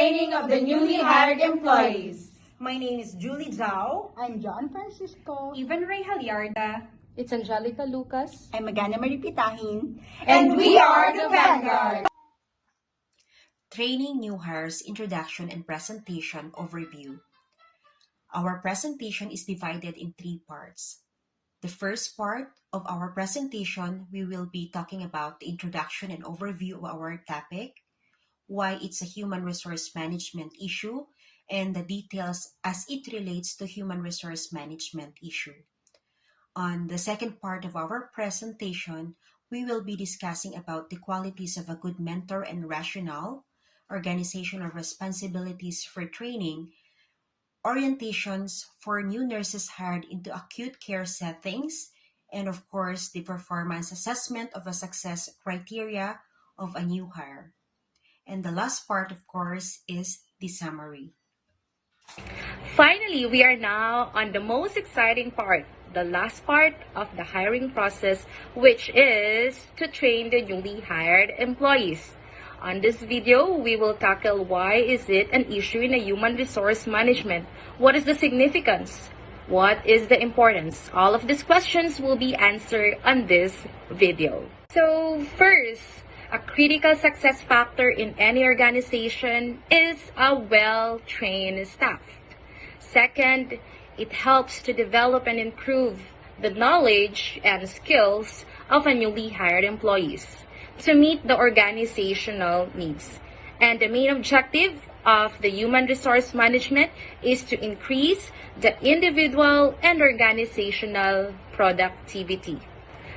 training of the newly hired employees. My name is Julie Zhao. I'm John Francisco. Ivan Ray Haliarda. It's Angelica Lucas. I'm Magana Maripitahin. And we are the Vanguard. Training New Hires Introduction and Presentation Overview. Our presentation is divided in 3 parts. The first part of our presentation, we will be talking about the introduction and overview of our topic, why it's a human resource management issue, and the details as it relates to human resource management issue. On the second part of our presentation, we will be discussing about the qualities of a good mentor and rationale, organizational responsibilities for training, orientations for new nurses hired into acute care settings, and of course, the performance assessment of a success criteria of a new hire. And the last part, of course, is the summary. Finally, we are now on the most exciting part, the last part of the hiring process, which is to train the newly hired employees. On this video, we will tackle why is it an issue in a human resource management? What is the significance? What is the importance? All of these questions will be answered on this video. So first, a critical success factor in any organization is a well-trained staff. Second, it helps to develop and improve the knowledge and skills of a newly hired employees to meet the organizational needs. And the main objective of the human resource management is to increase the individual and organizational productivity.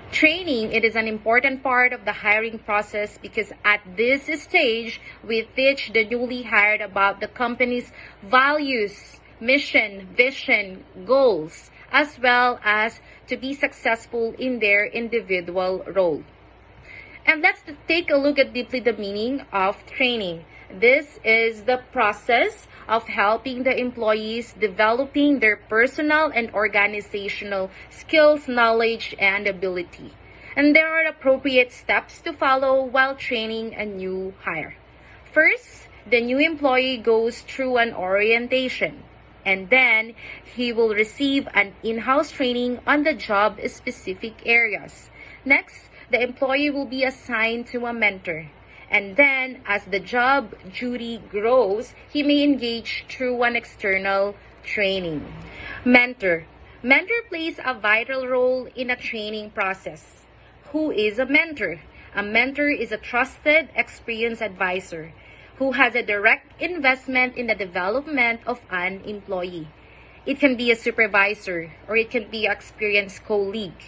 Training, it is an important part of the hiring process because at this stage, we teach the newly hired about the company's values, mission, vision, goals, as well as to be successful in their individual role. And let's take a look at deeply the meaning of training. This is the process of helping the employees developing their personal and organizational skills, knowledge, and ability. And there are appropriate steps to follow while training a new hire. First, the new employee goes through an orientation, and then he will receive an in-house training on the job specific areas. Next, the employee will be assigned to a mentor. And then, as the job duty grows, he may engage through an external training. Mentor. Mentor plays a vital role in a training process. Who is a mentor? A mentor is a trusted, experienced advisor who has a direct investment in the development of an employee. It can be a supervisor or it can be an experienced colleague.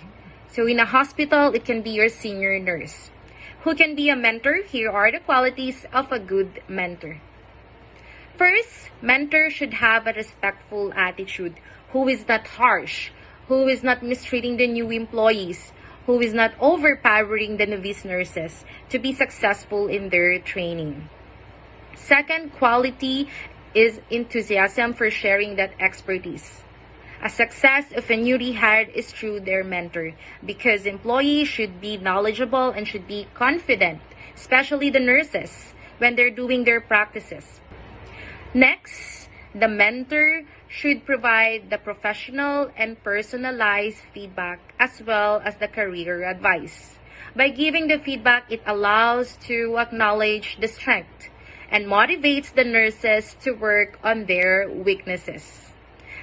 So in a hospital, it can be your senior nurse. Who can be a mentor? Here are the qualities of a good mentor. First, mentor should have a respectful attitude, who is not harsh, who is not mistreating the new employees, who is not overpowering the novice nurses to be successful in their training. Second quality is enthusiasm for sharing that expertise. A success of a newly hired is through their mentor because employees should be knowledgeable and should be confident, especially the nurses, when they're doing their practices. Next, the mentor should provide the professional and personalized feedback as well as the career advice. By giving the feedback, it allows to acknowledge the strength and motivates the nurses to work on their weaknesses.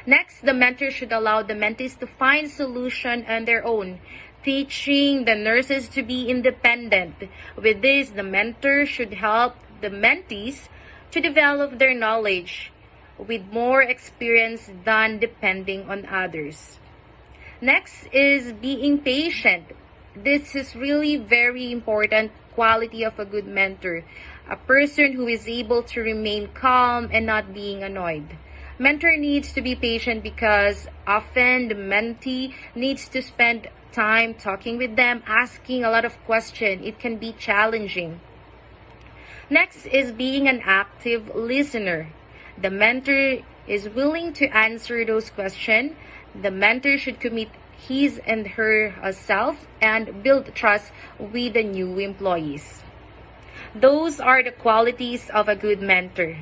Next, the mentor should allow the mentees to find solution on their own, teaching the nurses to be independent. With this, the mentor should help the mentees to develop their knowledge with more experience than depending on others. Next is being patient. This is really very important quality of a good mentor. A person who is able to remain calm and not being annoyed. Mentor needs to be patient because often the mentee needs to spend time talking with them, asking a lot of questions. It can be challenging. Next is being an active listener. The mentor is willing to answer those questions. The mentor should commit his and herself and build trust with the new employees. Those are the qualities of a good mentor.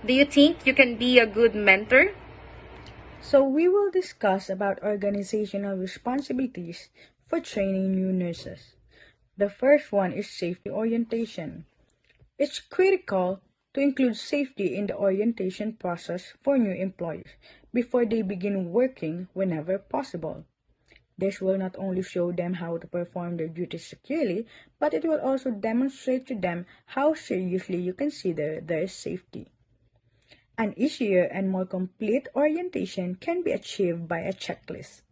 Do you think you can be a good mentor? So we will discuss about organizational responsibilities for training new nurses. The first one is safety orientation. It's critical to include safety in the orientation process for new employees before they begin working whenever possible. This will not only show them how to perform their duties securely, but it will also demonstrate to them how seriously you consider their safety. An easier and more complete orientation can be achieved by a checklist.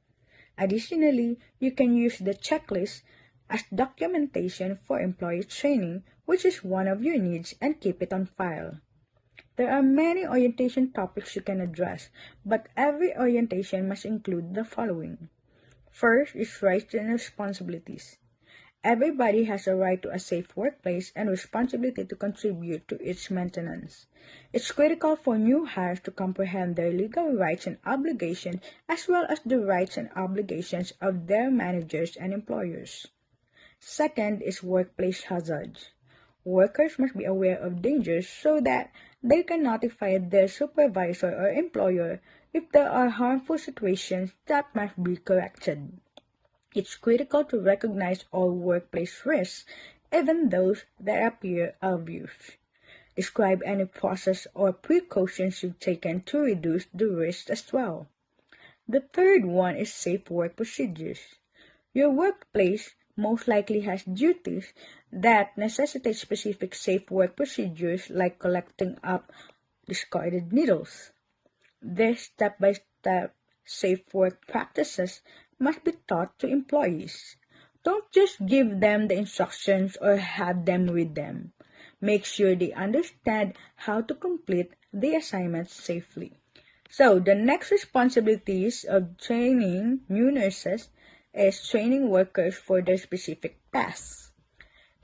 Additionally, you can use the checklist as documentation for employee training, which is one of your needs, and keep it on file. There are many orientation topics you can address, but every orientation must include the following. First is rights and responsibilities. Everybody has a right to a safe workplace and responsibility to contribute to its maintenance. It's critical for new hires to comprehend their legal rights and obligations as well as the rights and obligations of their managers and employers. Second is workplace hazards. Workers must be aware of dangers so that they can notify their supervisor or employer if there are harmful situations that must be corrected. It's critical to recognize all workplace risks, even those that appear obvious. Describe any process or precautions you've taken to reduce the risk as well. The third one is safe work procedures. Your workplace most likely has duties that necessitate specific safe work procedures like collecting up discarded needles. These step-by-step safe work practices must be taught to employees. Don't just give them the instructions or have them read them. Make sure they understand how to complete the assignments safely. So, the next responsibilities of training new nurses is training workers for their specific tasks.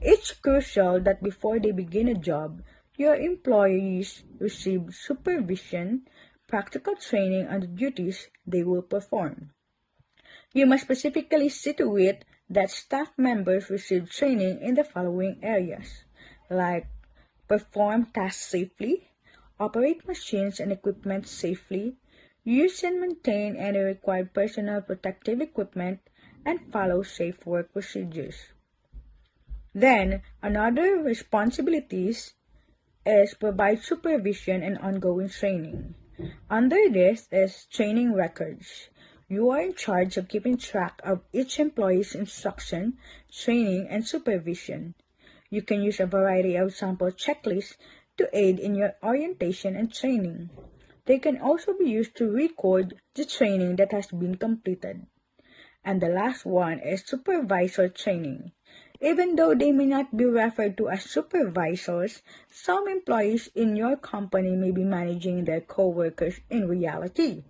It's crucial that before they begin a job, your employees receive supervision, practical training on the duties they will perform. You must specifically see to it that staff members receive training in the following areas, like perform tasks safely, operate machines and equipment safely, use and maintain any required personal protective equipment, and follow safe work procedures. Then, another responsibilities is provide supervision and ongoing training. Under this is training records. You are in charge of keeping track of each employee's instruction, training, and supervision. You can use a variety of sample checklists to aid in your orientation and training. They can also be used to record the training that has been completed. And the last one is supervisor training. Even though they may not be referred to as supervisors, some employees in your company may be managing their co-workers in reality.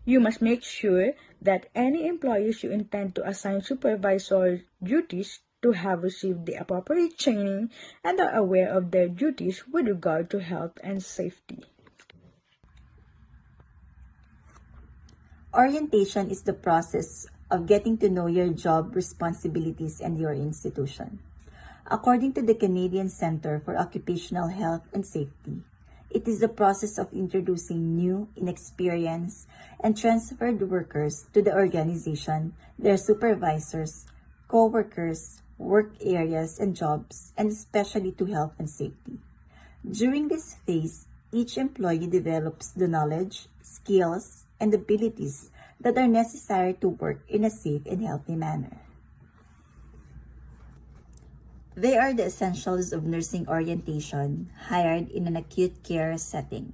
You must make sure that any employees you intend to assign supervisor duties to have received the appropriate training and are aware of their duties with regard to health and safety. Orientation is the process of getting to know your job responsibilities and your institution. According to the Canadian Centre for Occupational Health and Safety, it is the process of introducing new, inexperienced, and transferred workers to the organization, their supervisors, co-workers, work areas and jobs, and especially to health and safety. During this phase, each employee develops the knowledge, skills, and abilities that are necessary to work in a safe and healthy manner. They are the essentials of nursing orientation hired in an acute care setting,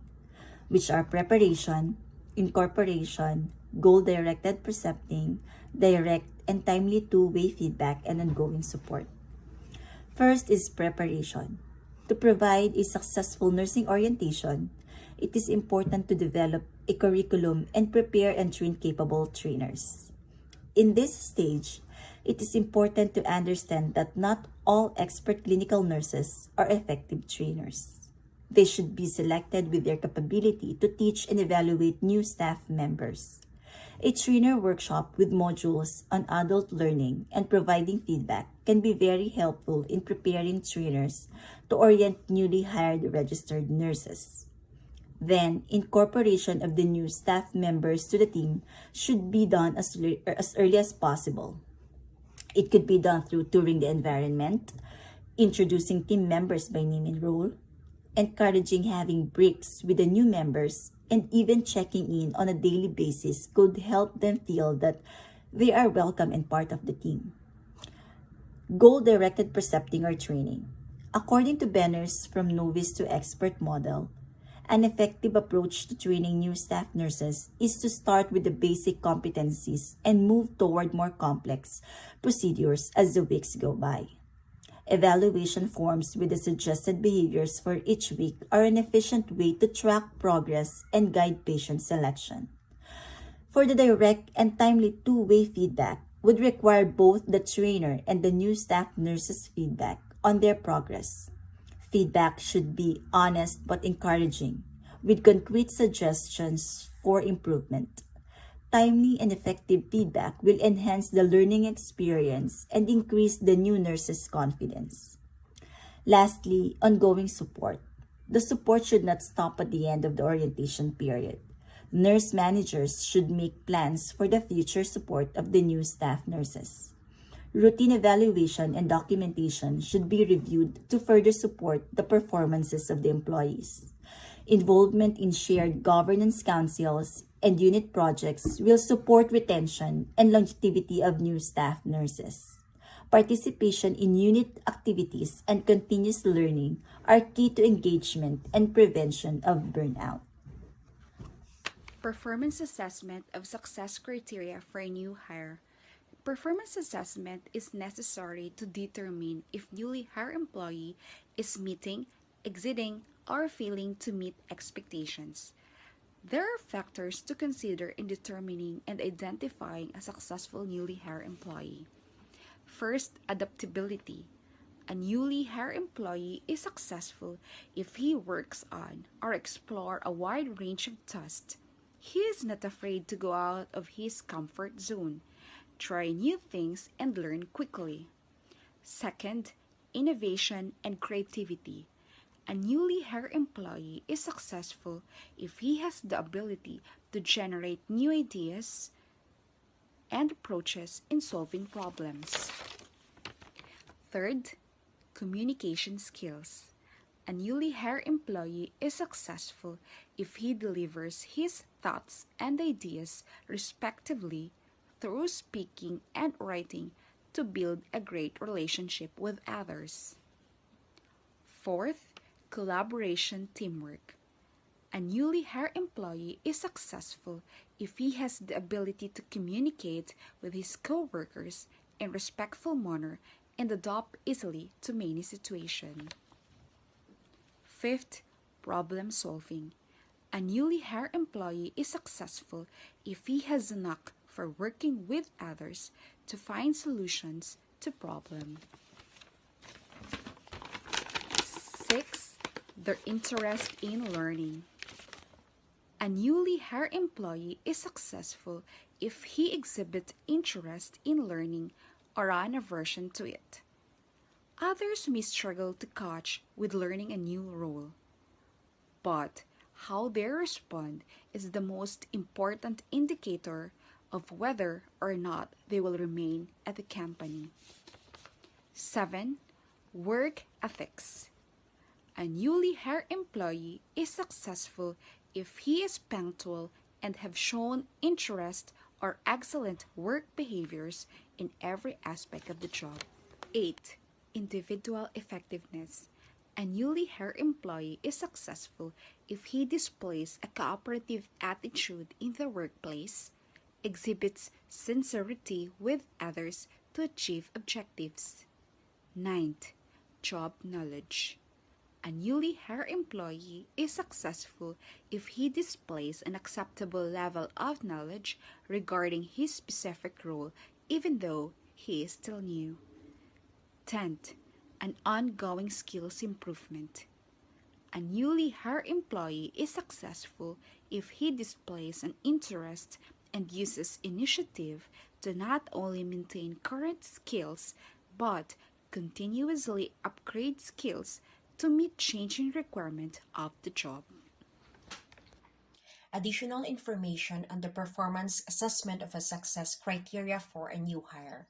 which are preparation, incorporation, goal-directed precepting, direct and timely two-way feedback, and ongoing support. First is preparation. To provide a successful nursing orientation, it is important to develop a curriculum and prepare and train capable trainers. In this stage, it is important to understand that not all expert clinical nurses are effective trainers. They should be selected with their capability to teach and evaluate new staff members. A trainer workshop with modules on adult learning and providing feedback can be very helpful in preparing trainers to orient newly hired registered nurses. Then, incorporation of the new staff members to the team should be done as early as possible. It could be done through touring the environment, introducing team members by name and role, encouraging having breaks with the new members, and even checking in on a daily basis could help them feel that they are welcome and part of the team. Goal-directed precepting or training. According to Benner's From Novice to Expert model, an effective approach to training new staff nurses is to start with the basic competencies and move toward more complex procedures as the weeks go by. Evaluation forms with the suggested behaviors for each week are an efficient way to track progress and guide patient selection. For the direct and timely two-way feedback would require both the trainer and the new staff nurses' feedback on their progress. Feedback should be honest but encouraging, with concrete suggestions for improvement. Timely and effective feedback will enhance the learning experience and increase the new nurses' confidence. Lastly, ongoing support. The support should not stop at the end of the orientation period. Nurse managers should make plans for the future support of the new staff nurses. Routine evaluation and documentation should be reviewed to further support the performances of the employees. Involvement in shared governance councils and unit projects will support retention and longevity of new staff nurses. Participation in unit activities and continuous learning are key to engagement and prevention of burnout. Performance assessment of success criteria for a new hire. Performance assessment is necessary to determine if newly hired employee is meeting, exceeding, or failing to meet expectations. There are factors to consider in determining and identifying a successful newly hired employee. First, adaptability. A newly hired employee is successful if he works on or explore a wide range of tasks. He is not afraid to go out of his comfort zone, try new things, and learn quickly. Second, innovation and creativity. A newly hired employee is successful if he has the ability to generate new ideas and approaches in solving problems. Third, communication skills. A newly hired employee is successful if he delivers his thoughts and ideas respectively through speaking and writing to build a great relationship with others. Fourth, collaboration teamwork. A newly hired employee is successful if he has the ability to communicate with his co-workers in a respectful manner and adapt easily to many situations. Fifth, problem solving. A newly hired employee is successful if he has a knack for working with others to find solutions to problems. 6. Their interest in learning. A newly hired employee is successful if he exhibits interest in learning or an aversion to it. Others may struggle to catch with learning a new role, but how they respond is the most important indicator of whether or not they will remain at the company. 7. Work ethics. A newly hired employee is successful if he is punctual and have shown interest or excellent work behaviors in every aspect of the job. 8. Individual effectiveness. A newly hired employee is successful if he displays a cooperative attitude in the workplace, exhibits sincerity with others to achieve objectives. 9th, job knowledge. A newly hired employee is successful if he displays an acceptable level of knowledge regarding his specific role, even though he is still new. 10th, an ongoing skills improvement. A newly hired employee is successful if he displays an interest and uses initiative to not only maintain current skills but continuously upgrade skills to meet changing requirements of the job. Additional information on the performance assessment of a success criteria for a new hire.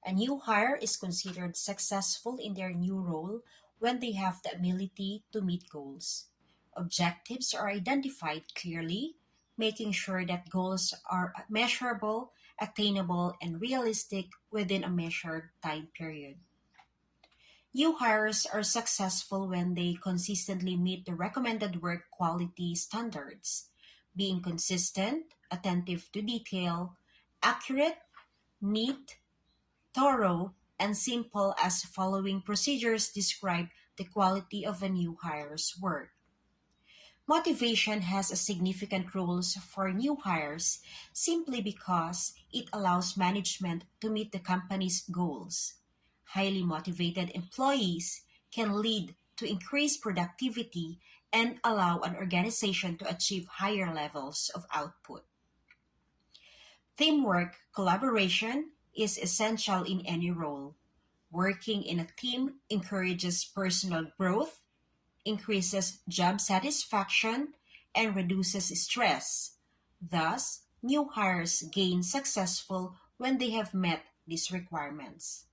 A new hire is considered successful in their new role when they have the ability to meet goals. Objectives are identified clearly, making sure that goals are measurable, attainable, and realistic within a measured time period. New hires are successful when they consistently meet the recommended work quality standards, being consistent, attentive to detail, accurate, neat, thorough, and simple as following procedures describe the quality of a new hire's work. Motivation has a significant role for new hires simply because it allows management to meet the company's goals. Highly motivated employees can lead to increased productivity and allow an organization to achieve higher levels of output. Teamwork collaboration is essential in any role. Working in a team encourages personal growth, increases job satisfaction, and reduces stress. Thus, new hires gain successful when they have met these requirements.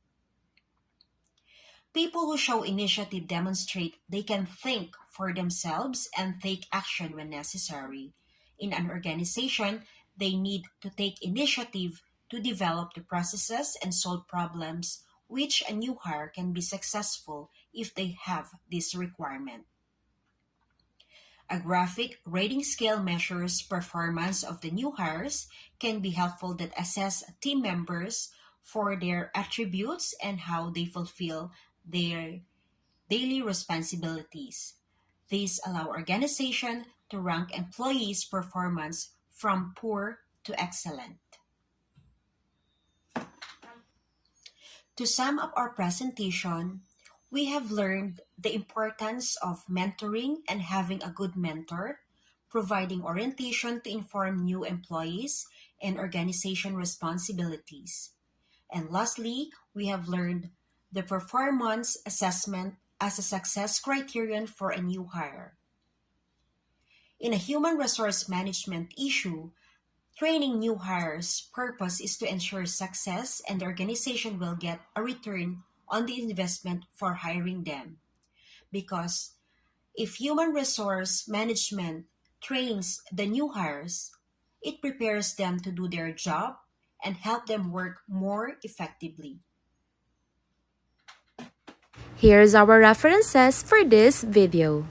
People who show initiative demonstrate they can think for themselves and take action when necessary. In an organization, they need to take initiative to develop the processes and solve problems which a new hire can be successful if they have this requirement. A graphic rating scale measures performance of the new hires can be helpful that assess team members for their attributes and how they fulfill their daily responsibilities. These allow organization to rank employees' performance from poor to excellent. To sum up our presentation, we have learned the importance of mentoring and having a good mentor, providing orientation to inform new employees, and organization responsibilities. And lastly, we have learned the performance assessment as a success criterion for a new hire. In a human resource management issue, training new hires' purpose is to ensure success and the organization will get a return on the investment for hiring them. Because if human resource management trains the new hires, it prepares them to do their job and help them work more effectively. Here's our references for this video.